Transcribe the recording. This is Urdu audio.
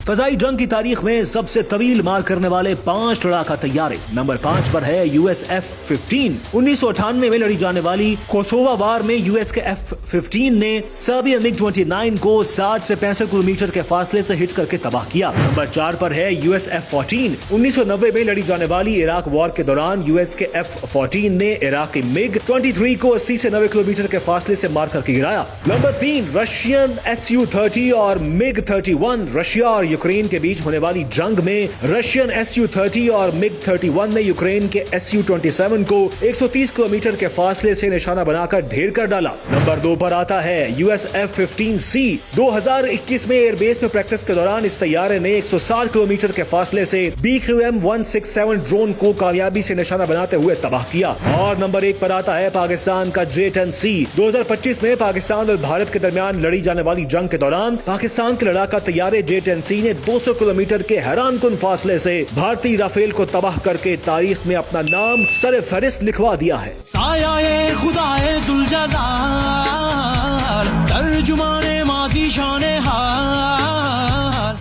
فضائی جنگ کی تاریخ میں سب سے طویل مار کرنے والے 5 لڑاکا طیارے۔ نمبر 5 پر ہے US F-15۔ 1998 میں لڑی جانے والی کوسووا وار میں US کے F-15 نے سربین MiG-29 کو 60 سے 65 کلومیٹر کے فاصلے سے ہٹ کر کے تباہ کیا۔ نمبر 4 پر ہے US F-14۔ 1990 میں لڑی جانے والی عراق وار کے دوران US کے F-14 نے عراقی MiG-23 کو 80 سے 90 کلومیٹر کے فاصلے سے مار کر کے گرایا۔ نمبر 3 رشین Su-30 اور MiG-31۔ رشیا اور یوکرین کے بیچ ہونے والی جنگ میں رشین Su-30 اور MiG-31 نے یوکرین کے Su-27 کو 130 کلومیٹر کے فاصلے سے نشانہ بنا کر ڈھیر کر ڈالا۔ نمبر 2 پر آتا ہے US F-15C۔ 2021 میں ایئر بیس میں پریکٹس کے دوران اس طیارے نے 160 کلومیٹر کے فاصلے سے BQM-167 ڈرون کو کامیابی سے نشانہ بناتے ہوئے تباہ کیا۔ اور نمبر 1 پر آتا ہے پاکستان کا J-10C۔ 2025 میں پاکستان اور بھارت کے درمیان لڑی جانے والی جنگ کے دوران پاکستان کے لڑاکا طیارے J-10C نے 200 کلومیٹر کے حیران کن فاصلے سے بھارتی رافیل کو تباہ کر کے تاریخ میں اپنا نام سر فہرست لکھوا دیا ہے۔ سایہ خدائے ذوالجلال